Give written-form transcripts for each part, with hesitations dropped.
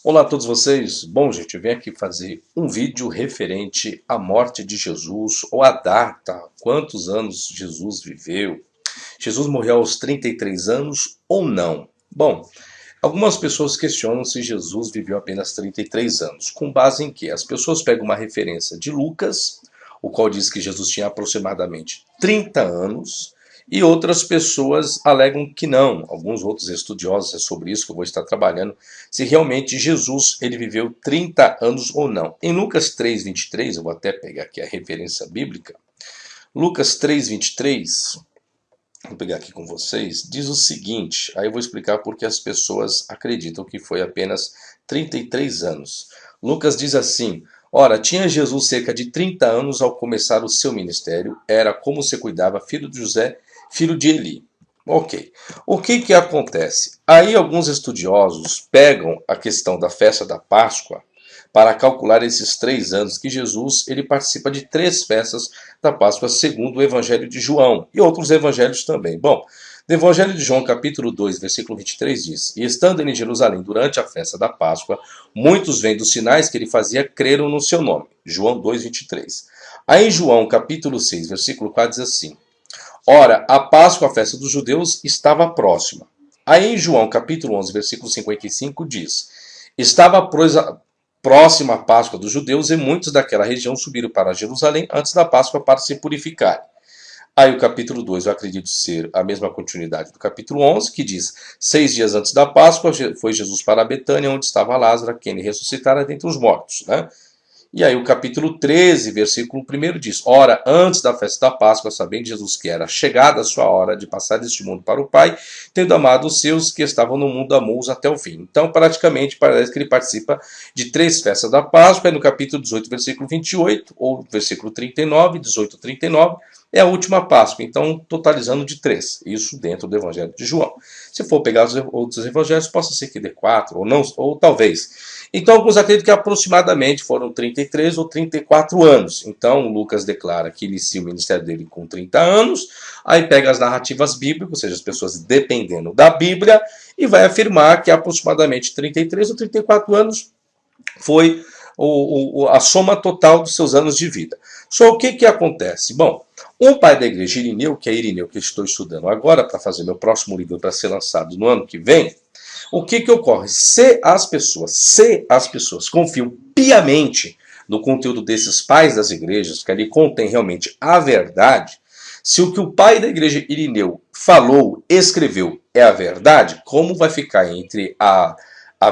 Olá a todos vocês. Bom, gente, eu venho aqui fazer um vídeo referente à morte de Jesus, ou a data, quantos anos Jesus viveu. Jesus morreu aos 33 anos ou não? Bom, algumas pessoas questionam se Jesus viveu apenas 33 anos. Com base em quê? As pessoas pegam uma referência de Lucas, o qual diz que Jesus tinha aproximadamente 30 anos, e outras pessoas alegam que não. Alguns outros estudiosos, é sobre isso que eu vou estar trabalhando, se realmente Jesus ele viveu 30 anos ou não. Em Lucas 3:23, eu vou até pegar aqui a referência bíblica. Lucas 3:23, vou pegar aqui com vocês, diz o seguinte, aí eu vou explicar porque as pessoas acreditam que foi apenas 33 anos. Lucas diz assim: ora, tinha Jesus cerca de 30 anos ao começar o seu ministério, era como se cuidava, filho de José, filho de Eli. Ok. O que acontece? Aí alguns estudiosos pegam a questão da festa da Páscoa para calcular esses 3 anos que Jesus ele participa de 3 festas da Páscoa segundo o Evangelho de João e outros evangelhos também. Bom, no Evangelho de João, capítulo 2, versículo 23 diz: e estando ele em Jerusalém durante a festa da Páscoa, muitos vendo os sinais que ele fazia creram no seu nome. João 2:23. Aí em João, capítulo 6, versículo 4 diz assim: ora, a Páscoa, a festa dos judeus, estava próxima. Aí em João, capítulo 11, versículo 55 diz: estava próxima a Páscoa dos judeus e muitos daquela região subiram para Jerusalém antes da Páscoa para se purificarem. Aí o capítulo 2, eu acredito ser a mesma continuidade do capítulo 11, que diz: 6 dias antes da Páscoa foi Jesus para Betânia, onde estava Lázaro, quem ele ressuscitara dentre os mortos, né? E aí o capítulo 13, versículo 1 diz: ora, antes da festa da Páscoa, sabendo Jesus que era chegada a sua hora de passar deste mundo para o Pai, tendo amado os seus que estavam no mundo, amou-os até o fim. Então, praticamente, parece que ele participa de 3 festas da Páscoa, e no capítulo 18, versículo 28, ou versículo 39, 18, 39, é a última Páscoa, então totalizando de 3, isso dentro do Evangelho de João. Se for pegar os outros evangelhos, possa ser que dê 4, ou não, ou talvez. Então alguns acreditam que aproximadamente foram 33 ou 34 anos. Então Lucas declara que inicia o ministério dele com 30 anos, aí pega as narrativas bíblicas, ou seja, as pessoas dependendo da Bíblia, e vai afirmar que aproximadamente 33 ou 34 anos foi a soma total dos seus anos de vida. Só o que acontece? Bom, um pai da igreja, Irineu, que é Irineu que eu estou estudando agora para fazer meu próximo livro para ser lançado no ano que vem, o que ocorre? Se as pessoas confiam piamente no conteúdo desses pais das igrejas, que ali contém realmente a verdade, se o que o pai da igreja Irineu falou, escreveu, é a verdade, como vai ficar entre a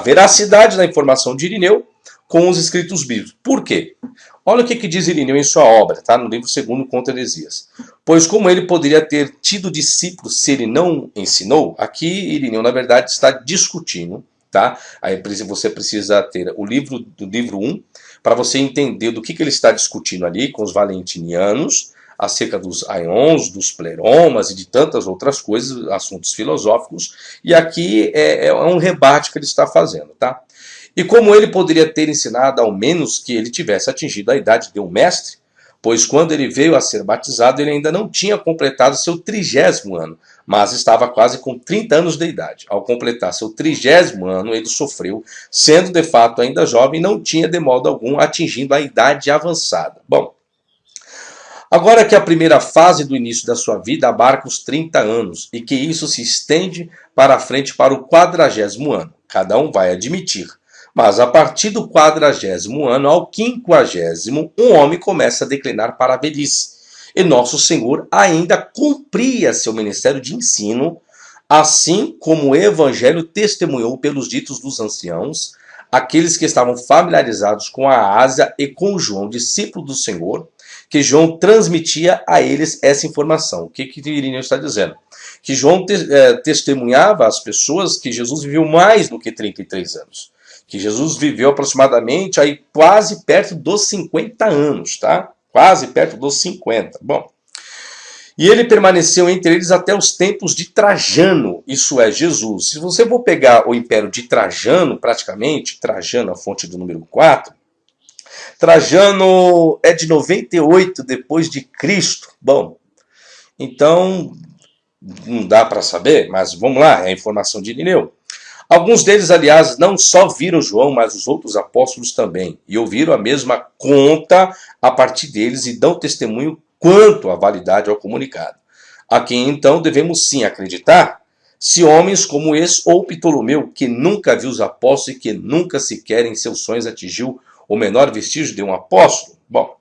veracidade da informação de Irineu com os escritos bíblicos? Por quê? Olha o que diz Irineu em sua obra, tá? No livro 2º contra Heresias. Pois como ele poderia ter tido discípulos se ele não ensinou? Aqui Irineu, na verdade, está discutindo, tá? Aí você precisa ter o livro do livro 1 para você entender do que ele está discutindo ali com os valentinianos, acerca dos aions, dos pleromas e de tantas outras coisas, assuntos filosóficos. E aqui é um rebate que ele está fazendo, tá? E como ele poderia ter ensinado, ao menos que ele tivesse atingido a idade de um mestre, pois quando ele veio a ser batizado, ele ainda não tinha completado seu 30º ano, mas estava quase com 30 anos de idade. Ao completar seu 30º ano, ele sofreu, sendo de fato ainda jovem, não tinha de modo algum atingindo a idade avançada. Bom, agora que a primeira fase do início da sua vida abarca os 30 anos, e que isso se estende para a frente para o 40º ano, cada um vai admitir. Mas a partir do 40º ano ao 50º, um homem começa a declinar para a velhice. E nosso Senhor ainda cumpria seu ministério de ensino, assim como o Evangelho testemunhou pelos ditos dos anciãos, aqueles que estavam familiarizados com a Ásia e com João, discípulo do Senhor, que João transmitia a eles essa informação. O que Irineu está dizendo? Que João testemunhava às pessoas que Jesus viveu mais do que 33 anos. Que Jesus viveu aproximadamente aí quase perto dos 50 anos, tá? Quase perto dos 50. Bom, e ele permaneceu entre eles até os tempos de Trajano, isso é, Jesus. Se você for pegar o império de Trajano, praticamente, Trajano, a fonte do número 4, Trajano é de 98 depois de Cristo. Bom, então não dá para saber, mas vamos lá, é a informação de Irineu. Alguns deles, aliás, não só viram João, mas os outros apóstolos também, e ouviram a mesma conta a partir deles e dão testemunho quanto à validade ao comunicado. A quem então devemos sim acreditar, se homens como esse ou Ptolomeu, que nunca viu os apóstolos e que nunca sequer em seus sonhos atingiu o menor vestígio de um apóstolo. Bom,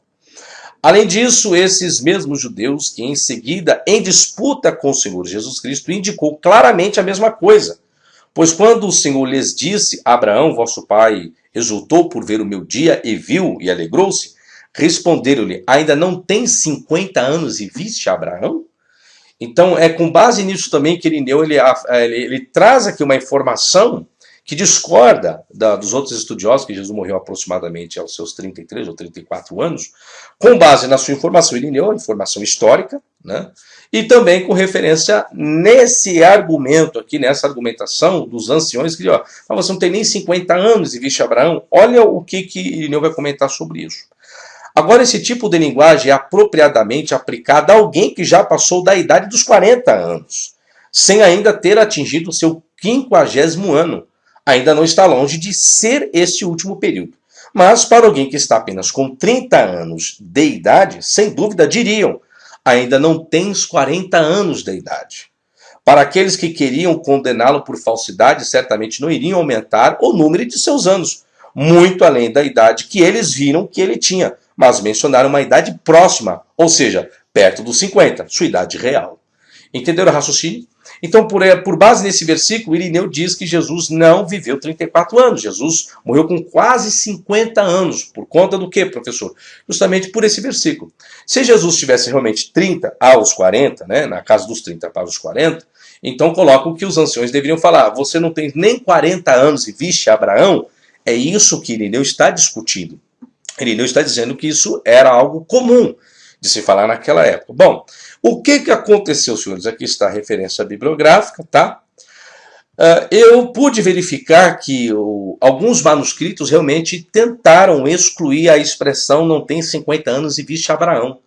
além disso, esses mesmos judeus que em seguida, em disputa com o Senhor Jesus Cristo, indicou claramente a mesma coisa. Pois quando o Senhor lhes disse, Abraão, vosso pai, exultou por ver o meu dia e viu e alegrou-se, responderam-lhe, ainda não tens 50 anos e viste Abraão? Então é com base nisso também que Irineu ele traz aqui uma informação que discorda dos outros estudiosos, que Jesus morreu aproximadamente aos seus 33 ou 34 anos, com base na sua informação. Irineu, informação histórica, né? E também com referência nesse argumento aqui, nessa argumentação dos anciões, que você não tem nem 50 anos e viste Abraão. Olha o que Irineu vai comentar sobre isso. Agora, esse tipo de linguagem é apropriadamente aplicada a alguém que já passou da idade dos 40 anos, sem ainda ter atingido o seu 50º ano. Ainda não está longe de ser esse último período. Mas para alguém que está apenas com 30 anos de idade, sem dúvida diriam, ainda não tens 40 anos de idade. Para aqueles que queriam condená-lo por falsidade, certamente não iriam aumentar o número de seus anos, muito além da idade que eles viram que ele tinha, mas mencionaram uma idade próxima, ou seja, perto dos 50, sua idade real. Entenderam o raciocínio? Então, por base nesse versículo, Irineu diz que Jesus não viveu 34 anos. Jesus morreu com quase 50 anos. Por conta do quê, professor? Justamente por esse versículo. Se Jesus tivesse realmente 30 aos 40, né, na casa dos 30 para os 40, então coloca o que os anciões deveriam falar. Você não tem nem 40 anos e viste Abraão? É isso que Irineu está discutindo. Irineu está dizendo que isso era algo comum de se falar naquela época. Bom, o que aconteceu, senhores? Aqui está a referência bibliográfica, tá? Eu pude verificar que alguns manuscritos realmente tentaram excluir a expressão não tem 50 anos e viste Abraão.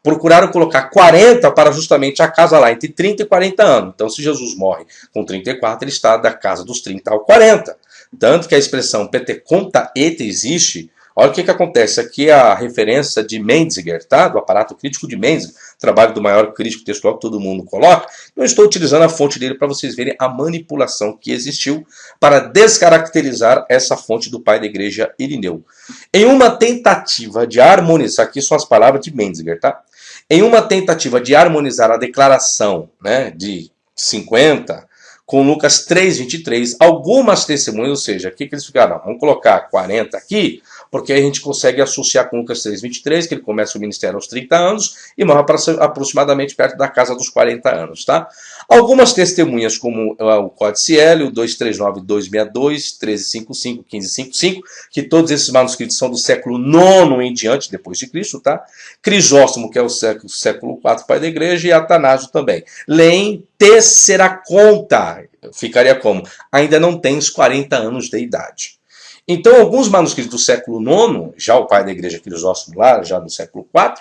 Procuraram colocar 40 para justamente a casa lá entre 30 e 40 anos. Então, se Jesus morre com 34, ele está da casa dos 30 ao 40. Tanto que a expressão peteconta et existe. Olha o que acontece. Aqui é a referência de Menziger, tá? Do aparato crítico de Menziger, trabalho do maior crítico textual que todo mundo coloca. Eu estou utilizando a fonte dele para vocês verem a manipulação que existiu para descaracterizar essa fonte do pai da igreja Irineu. Em uma tentativa de harmonizar, aqui são as palavras de Menziger, tá? Em uma tentativa de harmonizar a declaração, né, de 50 com Lucas 3:23, algumas testemunhas, ou seja, aqui que eles ficaram, vamos colocar 40 aqui, porque aí a gente consegue associar com Lucas 3:23, que ele começa o ministério aos 30 anos e morre aproximadamente perto da casa dos 40 anos, tá? Algumas testemunhas, como o Códice L, o 239, 262, 1355, 1555, que todos esses manuscritos são do século IX em diante, depois de Cristo, tá? Crisóstomo, que é o século IV, pai da igreja, e Atanásio também. Leem Tesseraconta, ficaria como? Ainda não tens 40 anos de idade. Então, alguns manuscritos do século IX, já o pai da igreja Crisóstomo lá, já no século IV,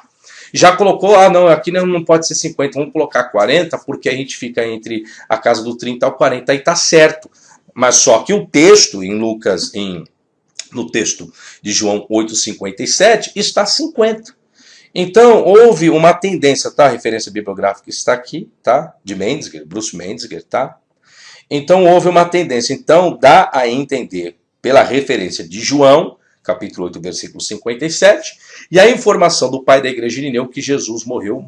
já colocou, não, aqui não pode ser 50, vamos colocar 40, porque a gente fica entre a casa do 30 ao 40, aí está certo. Mas só que o texto, em Lucas, no texto de João 8:57, está 50. Então, houve uma tendência, tá? A referência bibliográfica está aqui, tá? De Menziger, Bruce Menziger, tá? Então, houve uma tendência. Então, dá a entender, pela referência de João, capítulo 8, versículo 57, e a informação do pai da igreja Irineu que Jesus morreu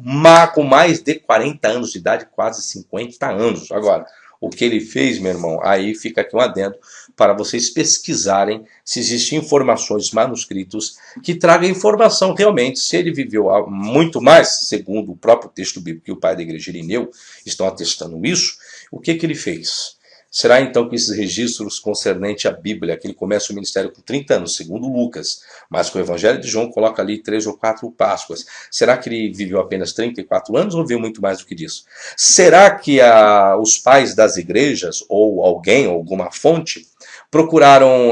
com mais de 40 anos de idade, quase 50 anos. Agora, o que ele fez, meu irmão, aí fica aqui um adendo para vocês pesquisarem se existem informações, manuscritos, que tragam informação realmente, se ele viveu muito mais, segundo o próprio texto bíblico, que o pai da igreja Irineu estão atestando isso, o que ele fez? Será então que esses registros concernentes à Bíblia, que ele começa o ministério com 30 anos, segundo Lucas, mas que o Evangelho de João coloca ali 3 ou 4 Páscoas, será que ele viveu apenas 34 anos ou viveu muito mais do que isso? Será que os pais das igrejas, ou alguém, ou alguma fonte, procuraram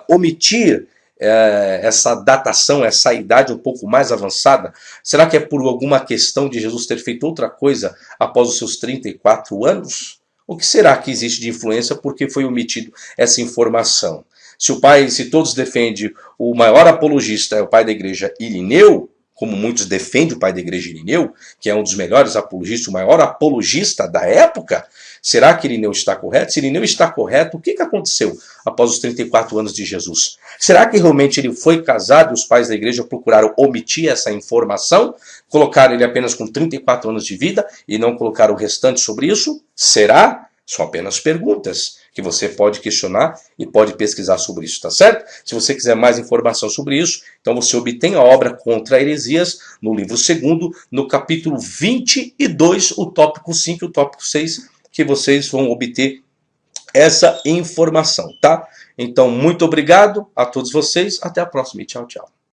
omitir essa datação, essa idade um pouco mais avançada? Será que é por alguma questão de Jesus ter feito outra coisa após os seus 34 anos? O que será que existe de influência porque foi omitido essa informação? Se todos defendem o maior apologista é o pai da igreja Irineu, como muitos defendem o pai da igreja Irineu, que é um dos melhores apologistas, o maior apologista da época, será que Irineu está correto? Se Irineu está correto, o que aconteceu após os 34 anos de Jesus? Será que realmente ele foi casado e os pais da igreja procuraram omitir essa informação? Colocaram ele apenas com 34 anos de vida e não colocaram o restante sobre isso? Será? São apenas perguntas que você pode questionar e pode pesquisar sobre isso, tá certo? Se você quiser mais informação sobre isso, então você obtém a obra Contra Heresias, no livro 2º, no capítulo 22, o tópico 5 e o tópico 6, que vocês vão obter essa informação, tá? Então, muito obrigado a todos vocês, até a próxima e tchau, tchau.